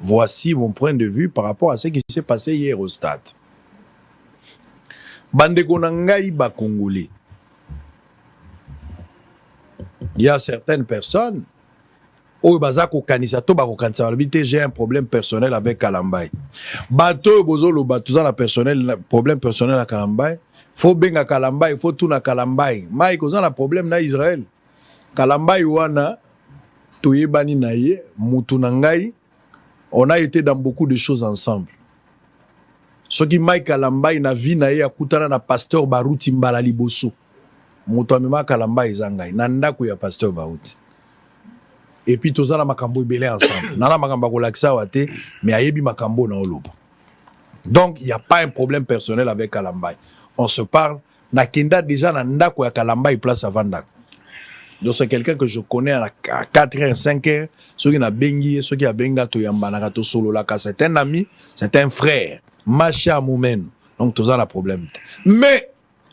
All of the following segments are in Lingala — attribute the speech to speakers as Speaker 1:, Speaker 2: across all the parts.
Speaker 1: Voici mon point de vue par rapport à ce qui s'est passé hier au stade. Bandeko nangai ba Congolais. Il y a certaines personnes où j'ai un problème personnel avec Kalambay. Bato bozolo batuza na personnel problème personnel à Kalambay. Faut benga Kalambay, faut tout na Kalambay. Mike ozana na problème na Israël. Kalambay wana toyebani na ye mutu na ngai. On a été dans beaucoup de choses ensemble. Ce qui Mike Kalambay na vie na ye akutana na pasteur Baruti Mbala Liboso. Mutu amema Kalambay zangai. Nandako ya pasteur Baruti. Et puis tous na makambo belé ensemble. Nana makambo kolakisa wate mais ayebi makambo na olobo. Donc il y a pas un problème personnel avec Kalambay. On se parle na kenda déjà na ndako ya Kalambay place avant ndako. Donc c'est quelqu'un que je connais à 4h 5h, ceux qui na bengi, ceux qui a benga to yambana to solo la ka, c'est un ami, c'est un frère. Macha Moumen. Donc tous na problème. Mais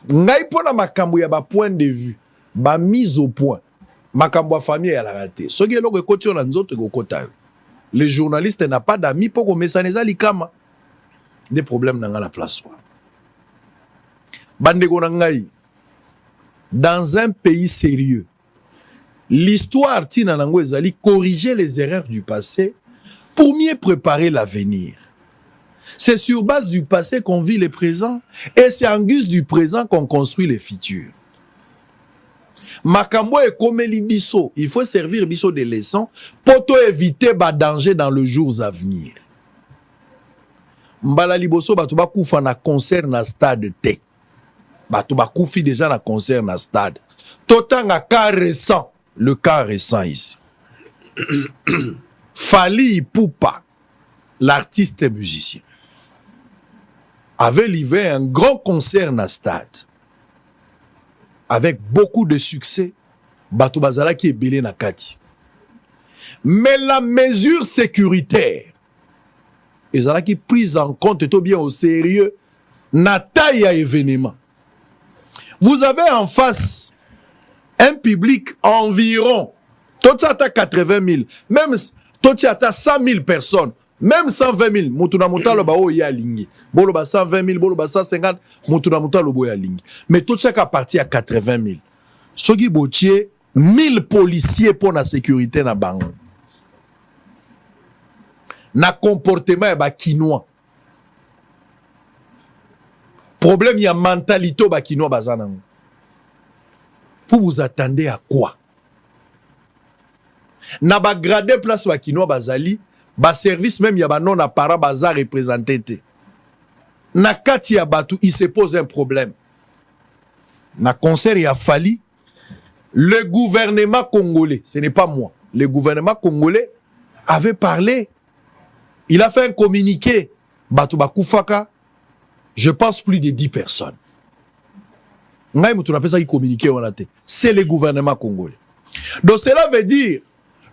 Speaker 1: ngai pona makambo ya ba point de vue, ba mise au point. Makambo famille ya la raté. Ce qui est loko koti on nzoto ko kota. Les journalistes n'ont pas d'amis pour ko mesaneza likama. Des problèmes dans la place. Bandeko ngai. Dans un pays sérieux, l'histoire tina nango ezali corriger les erreurs du passé pour mieux préparer l'avenir. C'est sur base du passé qu'on vit le présent et c'est en guise du présent qu'on construit le futur. Makambo et comme biso, il faut servir biso des leçons pour éviter ba danger dans les jours à venir. Mbala liboso batu ba kufa na concert na stade te. Batu ba kufi déjà na concert na stade. Totanga cas récent, le cas récent ici. Fally Ipupa, l'artiste et musicien, avait livré un grand concert na stade. Avec beaucoup de succès, Bato Bazala qui est belé na kati. Mais la mesure sécuritaire, ils ont qui prise en compte tout bien au sérieux, na taille à événement. Vous avez en face un public environ, tout ça à 80 000, même tout ça à 100 000 personnes. Même 120 000, Moutouna Moutalo Bao ya lingi. Boloba 120 000, Boloba 150, Moutouna Moutalo Bao ya lingi. Mais tout ça a parti à 80 000. Ce qui botier 1000 policiers pour la sécurité na bango. Na comportement ba kinois. Problème y a mentalité ba kinois bazana. Vous vous attendez à quoi? Na ba grader place ba kinois bazali. Ba service même yaba non apparent baza représenté. Na kati ya batu, il se pose un problème. Na concert ya Fally, le gouvernement congolais, ce n'est pas moi, le gouvernement congolais avait parlé. Il a fait un communiqué. Batu bakufaka, je pense plus de 10 personnes. Ngai mutu appelle ça qui communiqué on a été. C'est le gouvernement congolais. Donc cela veut dire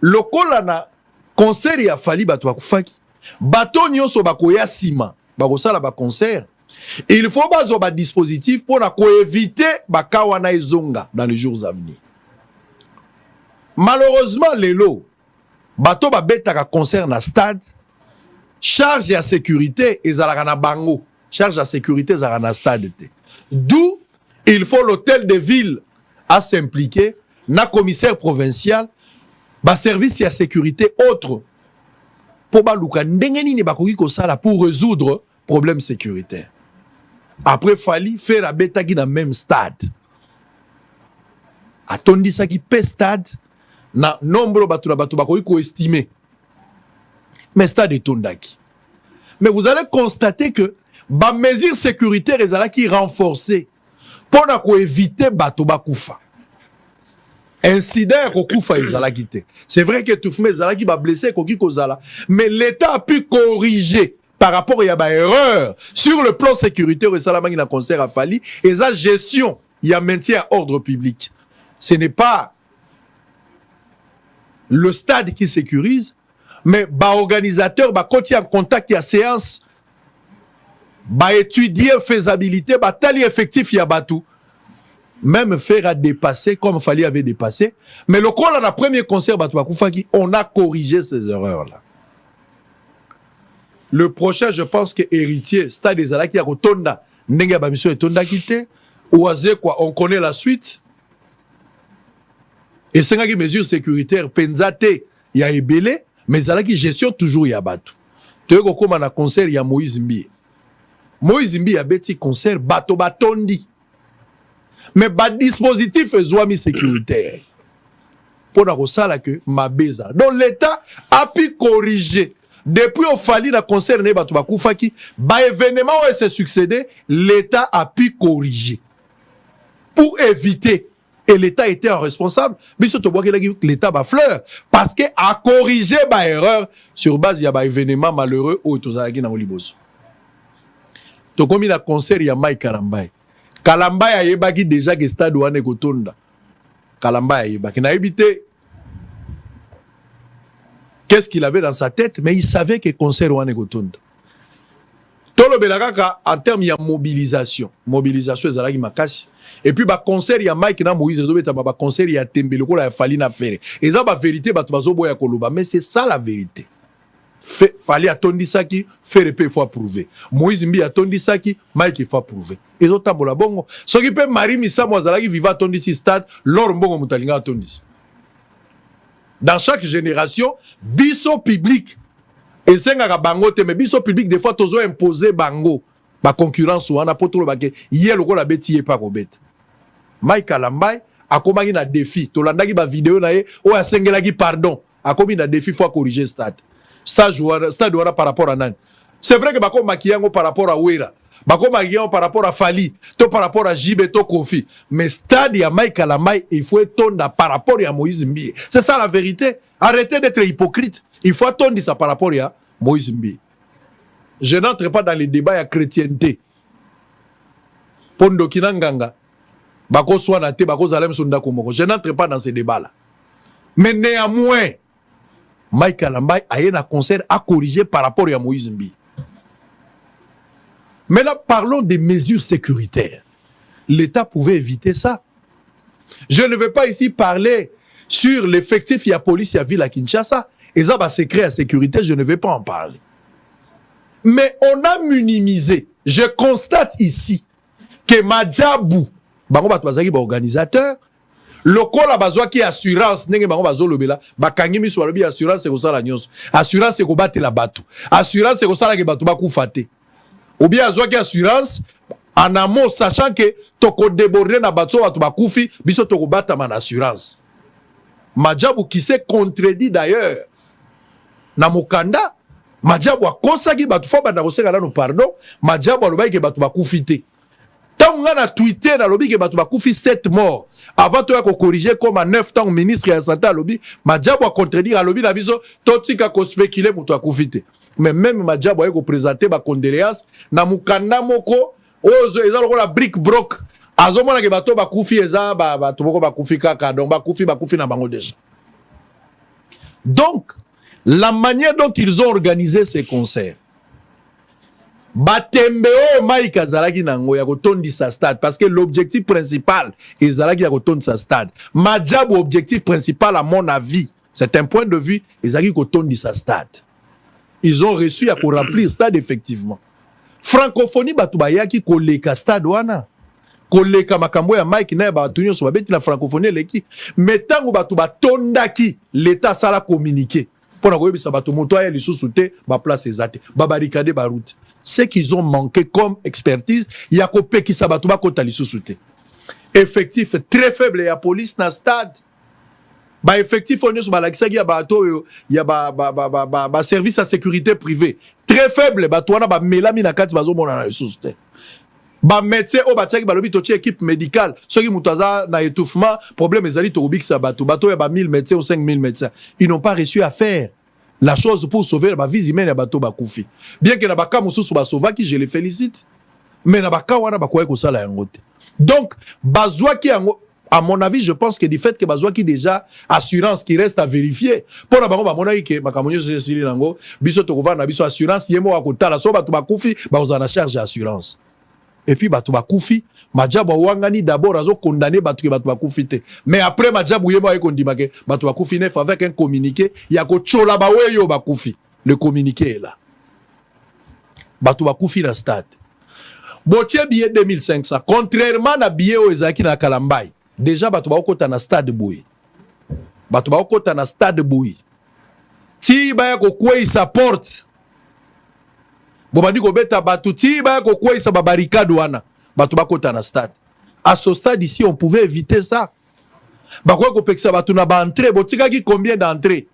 Speaker 1: le kolana concert ya Fally bato bakufaki bato nyonso bakoya sima bakosala ba concert, il faut bazo ba dispositif pour na éviter bakawa na ezonga dans les jours à venir. Malheureusement lelo bato ba betaka concert na stade, charge ya sécurité ezalaka na bango, charge ya sécurité ezalaka na stade te. D'où il faut l'hôtel de ville à s'impliquer, na commissaire provincial, ba service ya sécurité autre pour baluka ndengeni ni bakoki ko sala pour résoudre problème sécuritaire. Après Fally faire la bêta qui dans même stade. Atondi ça qui pe stade na nombre batu na batu bakoki ko estimer. Mais stade est tondaki. Mais vous allez constater que ba mesure sécuritaire ezala qui renforcée pour na ko éviter batu bakufa. Incident kokufa ezala kité. C'est vrai que tout ezala qui va blesser koki kozala, mais l'État a pu corriger par rapport à une erreur sur le plan sécuritaire et salamangi na concert à Fally et sa gestion, il y a maintien à ordre public. Ce n'est pas le stade qui sécurise, mais ba organisateur ba koti en contact ya séance ba étudier faisabilité ba tali effectif ya batou. Même faire à dépasser comme Fally avait dépassé. Mais le col à la premier concert, on a corrigé ces erreurs-là. le prochain, je pense que héritier, stade des Alaki à Rotonda, Nenga Bamisho et Tonda quitté, ou quoi, on connaît la suite. Et c'est une mesure sécuritaire, Penzate, il y a Ebele, mais Alaki gestion toujours il y a Batou. Tu vois comment on a concert, il y a Moïse Mbi. Moïse Mbi a bêti concert, Bato Batondi. Mais ba dispositif est sécuritaire. Pour la ça que ma beza. Donc l'État a pu corriger. Depuis au fali la concert ne Bato Bakoufaki, ba événement où s'est succédé, l'État a pu corriger. Pour éviter. Et l'État était en responsable. Mais surtout, l'État va fleur. Parce qu'il a corrigé ma erreur sur base il y a un événement malheureux où tout ça qui n'a pas liboso. Donc comme il a concert il y a Mike Kalambay. Kalambay a yebaki déjà que stade wane kotonda. Kalambay a yebaki na évité. Qu'est-ce qu'il avait dans sa tête, mais il savait que concert wane kotonda. Tolo belaka en termes de mobilisation ezalaki makasi. Et puis ba concert ya Mike na Moïse ezobeta ba concert ya Tembele ko la fali na faire. Eza ba vérité ba bazo boya koloba, mais c'est ça la vérité. Fallait attendre ça qui faire il faut prouver. Moïse Mbi attendre ça qui Mike il faut prouver. Et autres bola bongo. Ce qui peut Marie Missa Mozala qui vivait attendre ici stade, lor mbongo mutalinga attendre. Dans chaque génération, biso public et c'est nga bango te mais biso public des fois tozo imposer bango ba concurrence ou ana potolo ba ke yelo ko la beti e pa ko bête. Mike Kalambay akomaki na défi to landaki ba vidéo na ye o asengelaki pardon akomi na défi faut corriger stade. Stade ouara par rapport à Nan. C'est vrai que bako makiyango par rapport à Wera. Bako makiyango par rapport à Fali. To par rapport à Jibe, to Kofi. Mais stade ya Mike Kalambay, il faut étendre par rapport à Moïse Mbi. C'est ça la vérité. Arrêtez d'être hypocrite. Il faut attendre ça par rapport à Moïse Mbi. Je n'entre pas dans les débats à chrétienté. Pondo Kinanganga. Bako Swanate, Bako Zalem Sundakumoko. Je n'entre pas dans ces débats-là. Mais néanmoins, Mike Kalambay a eu un concert à corriger par rapport à Moïse Mbi. Maintenant, parlons des mesures sécuritaires. L'État pouvait éviter ça. Je ne vais pas ici parler sur l'effectif, il y a police, il y a ville à Kinshasa. Et ça va secret à sécurité, je ne vais pas en parler. Mais on a minimisé. Je constate ici que Madjabou, organisateur, le col a besoin qui assurance nenge bango bazo lobela bakangi miso balobi assurance ko sala nyonso assurance ko batela bato assurance ko sala ke bato bakufate ou bien azwa ki assurance en amont sachant que toko déborder na bato bakufi biso toko bata man assurance Madjabou qui s'est contredit d'ailleurs na mokanda Madjabou a kosaki bato fo banda kosenga na pardon Madjabou alobai ke bato bakufite tant on a tweeté dans lobby que bato bakufi 7 morts avant toi qu'on corriger comme à 9 ans ministre de la santé à lobby Madjabou a contredire à lobby na biso totika ko spéculer muto akufite mais même Madjabou a présenter ba condoléances na mukanda moko ozo eza lokola brick broc azomona ke bato bakufi eza bato boko bakufi kaka donc bakufi na bango déjà. Donc la manière dont ils ont organisé ces concerts Batembeo Mike Azalaki nango ya kotondi sa stade parce que l'objectif principal est Zalaki ya kotondi sa stade. Madjabou objectif principal à mon avis, c'est un point de vue, Zalaki kotondi sa stade. Ils ont reçu à remplir stade effectivement. Francophonie batubayaki koleka stade wana. Koleka makambo ya Mike na ba tunyo so babeti la francophonie leki. Metango batondaki l'état sala communiquer. Pour na bato moto ya lisusu te ba place ezate ba barricade ba route. Ce qu'ils ont manqué comme expertise, il y a copé qui s'abattu ba kota lisusu te. Effectif très faible ya police na stade. Ba effectif on est sur ba lakisa ya bato ya ba service à sécurité privée. Très faible bato wana ba melami na kati bazo mona na lisusu te. Ba médecin o ba tchaki ba lobi to équipe médicale, ceux qui mutaza na étouffement, problème ezali to ubik sa bato ya ba 1000 médecins ou 5000 médecins. Ils n'ont pas réussi à faire la chose pour sauver la vie humaine ya bato bakoufi. Bien que na baka mususu ba sauvaki, je les félicite. Mais na baka wana bakoye ko sala yango te. Donc bazwaki yango à mon avis, je pense que du fait que bazwaki déjà assurance qui reste à vérifier. Pour na bango ba monaki ke makamonyo sili nango, biso to kovana biso assurance yemo akotala so bato bakoufi ba ozana charge assurance. Et puis bato bakoufi, Madjabou wangani d'abord azo condamné bato ke bato bakoufi te. Mais après Madjabou yemo ay kondimake bato bakoufi neuf avec un communiqué, ya ko chola ba weyo bakoufi. Le communiqué est là. bato bakufi na stade. Botie billet 2500 contrairement na billet o ezaki na Kalambai. Déjà bato bakota na stade boui. Bato bakota na stade boui. Ti ba ko kwei sa porte. Bobandi ko beta bato ti ba ko kwei sa barricade wana. Bato bakota na stade. À ce stade ici on pouvait éviter ça. Bakwa ko pekisa bato na ba entrée, botika ki combien d'entrées?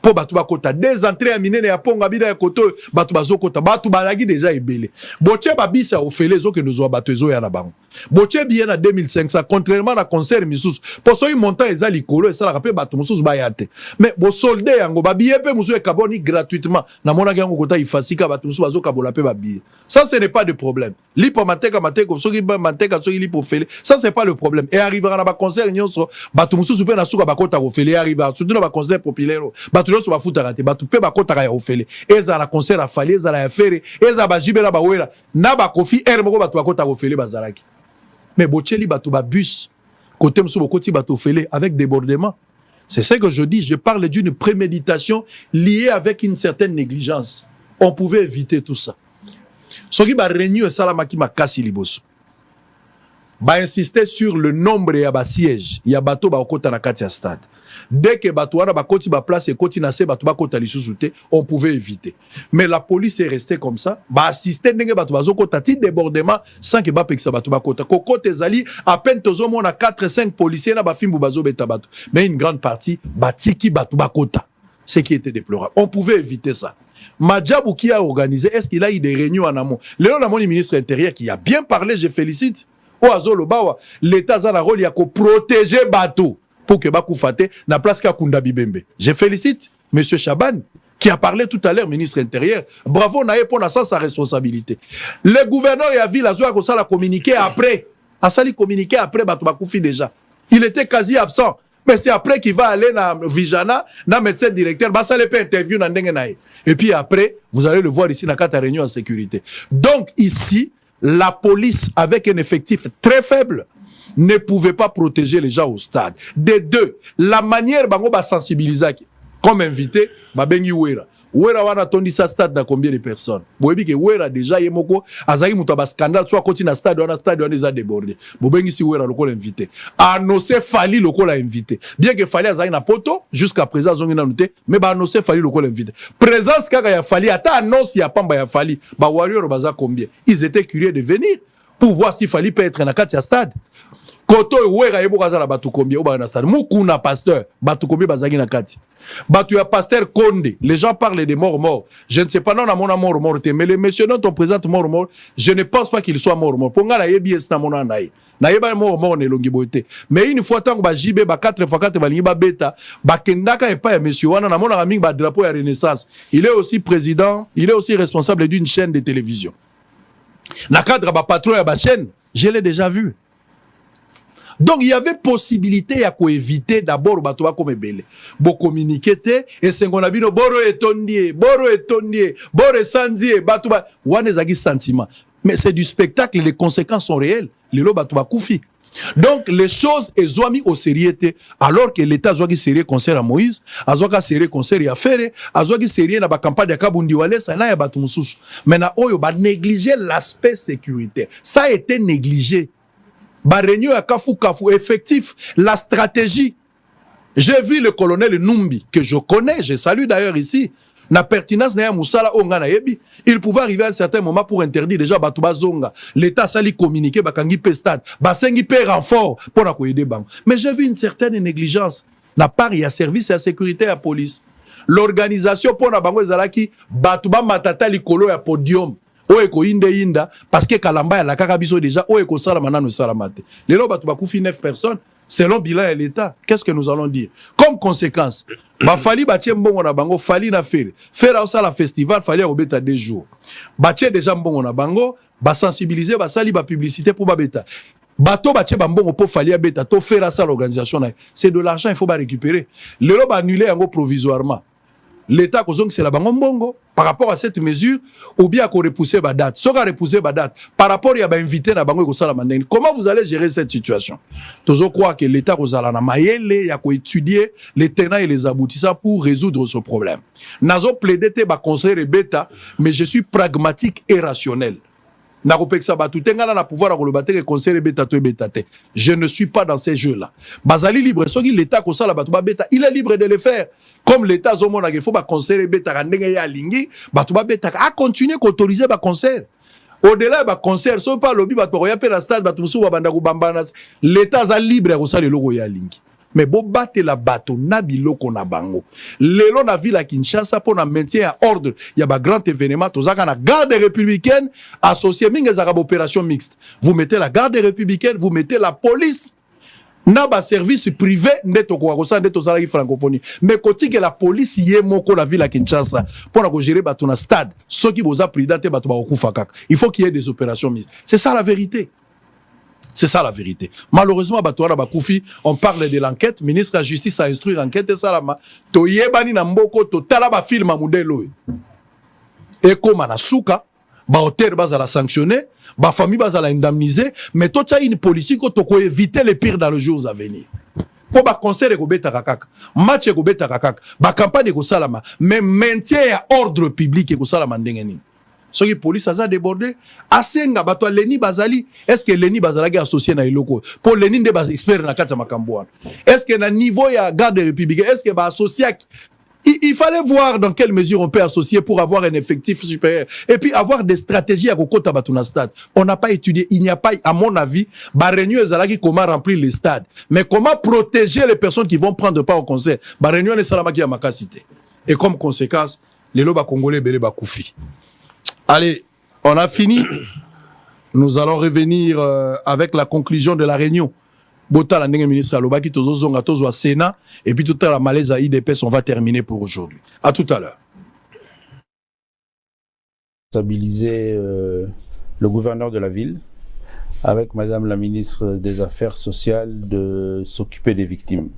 Speaker 1: Po bato bakota des entrées à minene ya ponga bida ya koto bato bazokota bato balagi déjà ebele. Botie babisa ofele zo ke nous zo bato ezo ya na bango. Botie bien na 2500 contrairement na concert misusu. Poso yi montant eza likolo esa la rapé bato mususu bayate. Mais bo soldé yango babiye pe mususu e kaboni gratuitement. Na mona yango kota ifasika bato mususu bazo kabola pe babiye. Ça ce n'est pas de problème. Lipo mateka soki ba mateka soki lipo ofele. Ça c'est pas le problème. Et arrivera na ba concert nyonso bato mususu pe na suka bakota ofele arriva surtout na ba concert populaire. Bato ba futa raté bato pe bakota ya ofele. Eza na concert afali eza na affaire eza ba jibela ba wera na ba kofi moko bato bakota ofele bazalaki. Mais Bocheli bato ba bus côté mso bokoti bato ofele avec débordement. C'est ce que je dis, je parle d'une préméditation liée avec une certaine négligence. On pouvait éviter tout ça. Soki ba réunion salamaki makasi liboso. Ba insister sur le nombre ya ba siège, ya bato ba okota na kati ya stade. Dès que bato wana ba koti ba place et koti na se bato ba kota lisusu te, on pouvait éviter. Mais la police est restée comme ça, ba assister ndenge bato bazo kota ti débordement sans que ba pekisa bato ba kota. Kokote zali à peine tozo mona 4-5 policiers na ba fimbu bazo beta bato. Mais une grande partie batiki bato ba kota. Ce qui était déplorable. On pouvait éviter ça. Madjabou qui a organisé, est-ce qu'il a eu des réunions en amont? Léon Lamoni, ministre intérieur, qui a bien parlé, je félicite. Oazolo Bawa, l'État a un rôle, il y a qu'à protéger bateau pour que Bakou Fate na place qu'à Kunda Bibembe. Je félicite M. Chaban, qui a parlé tout à l'heure, ministre intérieur. Bravo, Naye, pour sa responsabilité. Le gouverneur et a vu la Zoua que ça l'a communiqué après. A ça l'a communiqué après, Batou Bakoufi déjà. Il était quasi absent. Mais c'est après qu'il va aller dans Vijana, dans médecin directeur, bah ça les peut interview dans Dengenaï. Et puis après, vous allez le voir ici dans la réunion en sécurité. Donc ici, la police, avec un effectif très faible, ne pouvait pas protéger les gens au stade. Des deux, la manière dont on va sensibiliser, comme invité, bah bengi ouera. Ouera wana tondi sa stade dans combien de personnes? Boyebi ke ouera déjà yemoko azaki muto ba scandale soit continue na stade wana déjà débordé. Bobengi si ouera lokola invité. Annoncé Fali lokola invité. Bien que Fali azaki na poto jusqu'à présent zongi na noté, mais ba annoncé Fali lokola invité. Présence kaka ya Fali ata annonce ya pamba ya Fali, ba warrior baza combien? Ils étaient curieux de venir pour voir si Fali peut être na kati ya stade. Koto ouera yebo kaza na batu combien oba na stade. Mukuna pasteur batu combien bazaki na kati. Batu ya pasteur Konde, les gens parlent des morts. Je ne sais pas, non, na mona mort, mais les messieurs dont on présente mort, je ne pense pas qu'il soit mort. Ponga la yebi es na mona naï. Na yeba mort ne longi boité. Mais une fois tant ba jibe ba 4x4 ba lingi beta, ba kendaka et pas ya monsieur wana na mona raming ba drapeau ya Renaissance. Il est aussi président, il est aussi responsable d'une chaîne de télévision. Na cadre ba patron ya ba chaîne, je l'ai déjà vu. Donc il y avait possibilité à éviter d'abord batoba comme belé. Bo communiquer et sengonabino boro etondie, boro sandie, batoba wane zagi sentiment. Mais c'est du spectacle, les conséquences sont réelles. Les lo batoba koufi. Donc les choses sont mis au sérieux alors que l'État a sérieux concert à Moïse, a sérieux concert à Ferre, a sérieux dans la campagne de Kabundi Wale, ça n'a pas tout souche. Maintenant oyo ba négliger l'aspect sécuritaire. Ça a été négligé. Barenyo ya kafu effectif, la stratégie. J'ai vu le colonel Numbi, que je connais, je salue d'ailleurs ici. Na pertinence na ya musala onga na yebi. Il pouvait arriver à un certain moment pour interdire déjà Batouba Zonga. L'État sali communiquer, bakangi pe stade, basengi pe renfort pour na koyede bang. Mais j'ai vu une certaine négligence. Na part il y a service et la sécurité à la police. L'organisation pour na bango ezalaki Batouba matata likolo ya podium. Oeko inda parce que Kalamba la kakabiso déjà oeko salamana no salamate. Les loba tu bakufi 9 personnes selon bilan de l'État. Qu'est-ce que nous allons dire? Comme conséquence, ba fali batie mbongo na bango fali na faire aussi la festival fali obeta 2 jours. Batie déjà mbongo na bango ba sensibiliser ba sali ba publicité pour ba beta. Bato batie bambongo pour fali beta to faire ça l'organisation. C'est de l'argent, il faut ba récupérer. Les loba annuler yango provisoirement. L'État kozong c'est la bango mbongo par rapport à cette mesure, ou bien qu'on repousser la date. Si on a repoussé la date, par rapport à invité na bango ko mandeng, comment vous allez gérer cette situation? Toujours croire que l'État kozala na mayele ya ko étudier les tenants et les aboutissants pour résoudre ce problème. Nazo plaider te ba conseiller bêta, mais je suis pragmatique et rationnel. Je ne suis pas dans ces jeux-là. Bazali libre, l'État il est libre de le faire. Comme l'État, il faut conseiller bêta à continuer à autoriser le concert. Au-delà du concert, si on parle lobby, l'État est libre de mais bo bate la bato na biloko na bango lelo na ville à Kinshasa pour na maintien à ordre il y a ba grand événement tozaka na garde républicaine associée mingi za opération mixte. Vous mettez la garde républicaine, vous mettez la police na ba service privé ndeto ko kosa ndeto zala ki francophonie mais koti que la police yé moko la ville à Kinshasa pour na ko gérer bato na stade ceux qui boza présidente bato ba okufa kaka. Il faut qu'il y ait des opérations mixtes. C'est ça la vérité. C'est ça la vérité. Malheureusement, on parle de l'enquête. Le ministre de la Justice a instruit l'enquête. Et ça, toyebani na mboko to talaba film modelo. Et comme anasuka, ba hôtel bazala sanctionné, ba famille bazala indemnisé, mais tout ça une politique pour éviter les pires dans les jours à venir. Pour ba concert ko beta kakaka, match ko beta kakaka, ba campagne ko salama, mais maintien à ordre public ko salama ndengeni. Ce qui police a débordé, asenga bato Leni Bazali, est-ce que Leni Bazali est associé na iloko? Pour Leni de bas expert na kata makamboa. Est-ce que na niveau ya garde républicaine, est-ce que ba associé il fallait voir dans quelle mesure on peut associer pour avoir un effectif supérieur et puis avoir des stratégies à kokota batuna stade. On n'a pas étudié, il n'y a pas à mon avis, ba réunion ezalaki comment remplir les stades, mais comment protéger les personnes qui vont prendre part au concert. Ba réunion les salamaki à makasité. Et comme conséquence, les loba congolais belé ba koufi. Allez, on a fini. Nous allons revenir avec la conclusion de la réunion. Bota la ministre Alobaki tozo zonga tozo à Sénat et puis tout à la malaise à IDPS, on va terminer pour aujourd'hui. À tout à l'heure.
Speaker 2: Stabiliser le gouverneur de la ville avec Madame la ministre des Affaires sociales de s'occuper des victimes.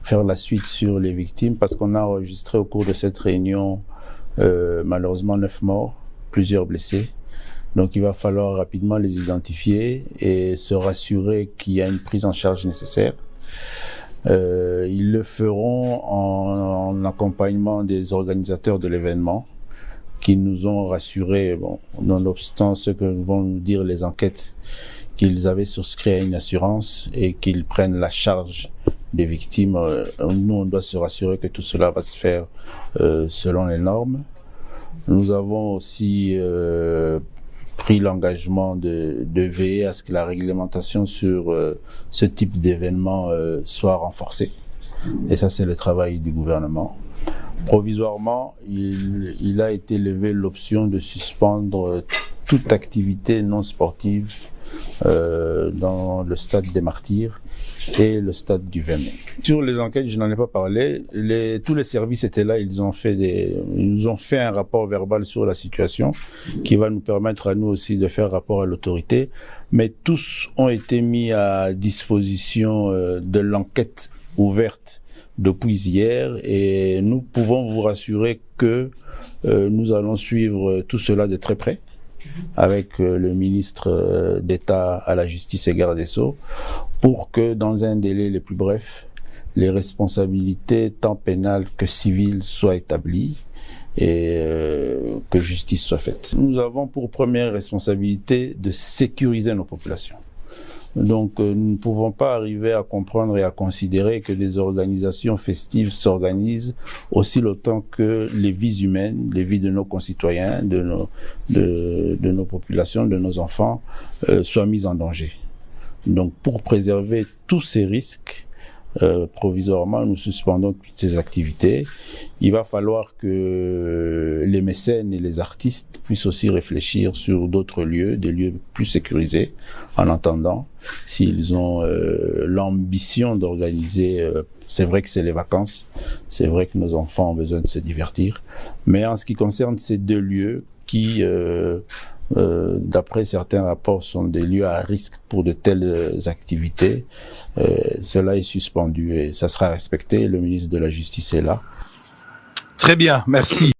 Speaker 2: Faire la suite sur les victimes parce qu'on a enregistré au cours de cette réunion malheureusement 9 morts. Plusieurs blessés. Donc il va falloir rapidement les identifier et se rassurer qu'il y a une prise en charge nécessaire. Ils le feront en accompagnement des organisateurs de l'événement qui nous ont rassurés, bon, nonobstant ce que vont nous dire les enquêtes, qu'ils avaient souscrit à une assurance et qu'ils prennent la charge des victimes. Nous, on doit se rassurer que tout cela va se faire selon les normes. Nous avons aussi pris l'engagement de veiller à ce que la réglementation sur ce type d'événement soit renforcée. Et ça, c'est le travail du gouvernement. Provisoirement, il a été levé l'option de suspendre toute activité non sportive dans le stade des Martyrs et le stade du 20 mai. Sur les enquêtes, je n'en ai pas parlé. Tous les services étaient là. Ils nous ont fait un rapport verbal sur la situation qui va nous permettre à nous aussi de faire rapport à l'autorité. Mais tous ont été mis à disposition de l'enquête ouverte depuis hier et nous pouvons vous rassurer que nous allons suivre tout cela de très près avec le ministre d'État à la Justice et Garde des Sceaux pour que dans un délai le plus bref, les responsabilités tant pénales que civiles soient établies et que justice soit faite. Nous avons pour première responsabilité de sécuriser nos populations. Donc nous ne pouvons pas arriver à comprendre et à considérer que des organisations festives s'organisent aussi longtemps que les vies humaines, les vies de nos concitoyens, de nos populations, de nos enfants soient mises en danger. Donc pour préserver tous ces risques, provisoirement, nous suspendons toutes ces activités. Il va falloir que les mécènes et les artistes puissent aussi réfléchir sur d'autres lieux, des lieux plus sécurisés, en attendant, s'ils ont l'ambition d'organiser. C'est vrai que c'est les vacances, c'est vrai que nos enfants ont besoin de se divertir, mais en ce qui concerne ces deux lieux qui d'après certains rapports, sont des lieux à risque pour de telles activités. Cela est suspendu et ça sera respecté. Le ministre de la Justice est là.
Speaker 1: Très bien, merci.